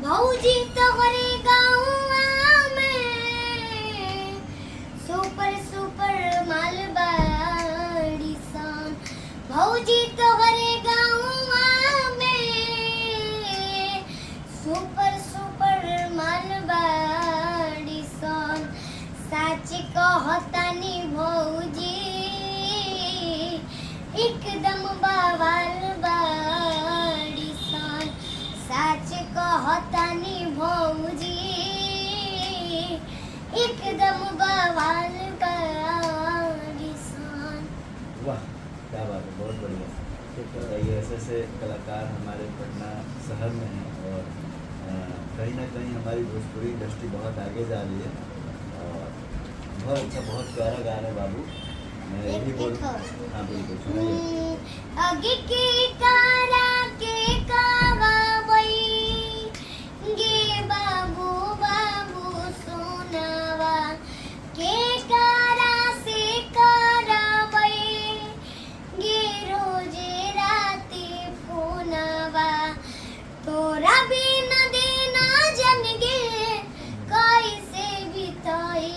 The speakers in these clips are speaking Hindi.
भौजी तोहरे गाँववा में सुपर सुपर मालबाड़ी सन। भौजी तोहरे गाँववा में सुपर सुपर मालबाड़ी सन। सच कहतानी भौजी एकदम बवाल बाड़ी सन। सच कहतानी भौजी एकदम बवाल बाड़ी सन। वाह, क्या बात है, बहुत बढ़िया। ये ऐसे ऐसे कलाकार हमारे पटना शहर में हैं और कहीं ना कहीं हमारी भोजपुरी इंडस्ट्री बहुत आगे जा रही है और बहुत अच्छा, बहुत प्यारा गा रहे हैं बाबू। मैं यही बोल, हाँ बिल्कुल सुनाइए। आगे के कारा के कावावई गे बाबू बाबू सोनावा के कारा से करावई गे रोजे राती फोनावा। तोरा बिन देना जन गे कैसे बिताई।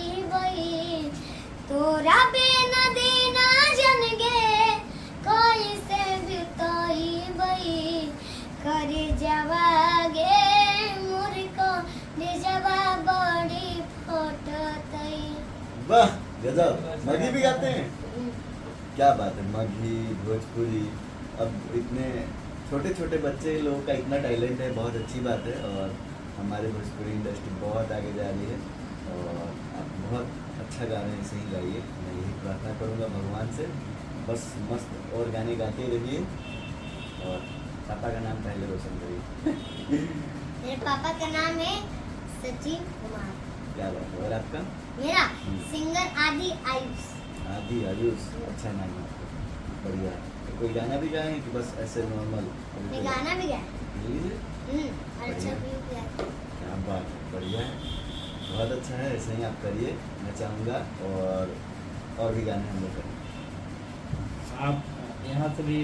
तोरा बिन देना जन गे कैसे बिताई। करे जवा गे मुर्को ले जवा बड़ी फटतई। वाह गजब, मगही भी गाते हैं, क्या बात है। मगही, भोजपुरी, अब इतने छोटे छोटे बच्चे लोगों का इतना टैलेंट है, बहुत अच्छी बात है। और हमारे भोजपुरी इंडस्ट्री बहुत आगे जा रही है और आप बहुत अच्छा गा रहे हैं, ऐसे ही गाइए। मैं यही प्रार्थना करूँगा भगवान से, बस मस्त और गाने गाते रहिए और पापा का नाम पहले रोशन करिए। मेरे पापा का नाम है सचिन कुमार। क्या बात है। और आपका? मेरा सिंगर आदि आयुष। आदि आयुष, अच्छा नाम है आपका, बढ़िया। तो कोई गाना भी गाएं कि बस ऐसे नॉर्मल? मैं गाना भी गाया। लीजिए। अच्छा भी गाया। क्या बात है, बढ़िया है, बहुत अच्छा है, ऐसे ही आप करिए। मैं चाहूँगा और भी गाने हम लोग करें। आप यहाँ से भी